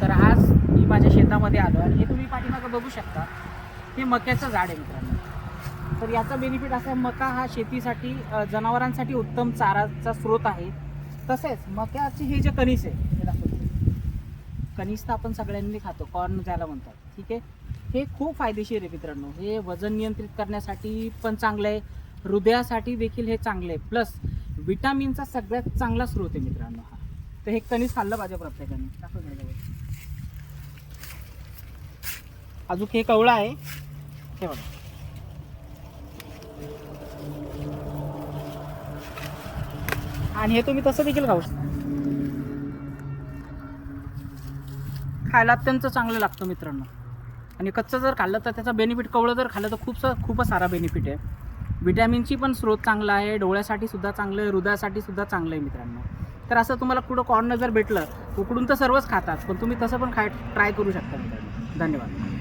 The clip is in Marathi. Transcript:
तर आज मी माझ्या शेतामध्ये आलो आणि हे तुम्ही पाठीमागं बघू शकता, हे मक्याचं झाड आहे मित्रांनो. तर याचा बेनिफिट असा आहे, मका हा शेतीसाठी जनावरांसाठी उत्तम चाराचा स्रोत आहे. तसेच मक्याचे हे जे कणीस आहे हे दाखवतो, कणीस तर आपण सगळ्यांनी खातो, कॉर्न ज्याला म्हणतात, ठीक आहे. हे खूप फायदेशीर आहे मित्रांनो. हे वजन नियंत्रित करण्यासाठी पण चांगलं आहे, हृदयासाठी देखील हे चांगलं आहे, प्लस विटामिनचा सगळ्यात चांगला स्रोत आहे मित्रांनो हा. तर हे कणीस खाल्लं पाहिजे प्रत्येकाने. दाखवतो अजून हे कवळं आहे, हे बघा. आणि हे तुम्ही तसं देखील खाऊ शकता, खायला अत्यंत चांगलं लागतं मित्रांनो. आणि कच्चं जर खाल्लं तर त्याचा बेनिफिट, कवळं जर खाल्लं तर खूपच सारा बेनिफिट आहे. विटॅमिनची पण स्रोत चांगला आहे, डोळ्यासाठी सुद्धा चांगलं आहे, हृदयासाठी सुद्धा चांगलं आहे मित्रांनो. तर असं तुम्हाला कुठं कॉर्न जर भेटलं, उकडून तर सर्वच खातात, पण तुम्ही तसं पण ट्राय करू शकता मित्रांनो. धन्यवाद.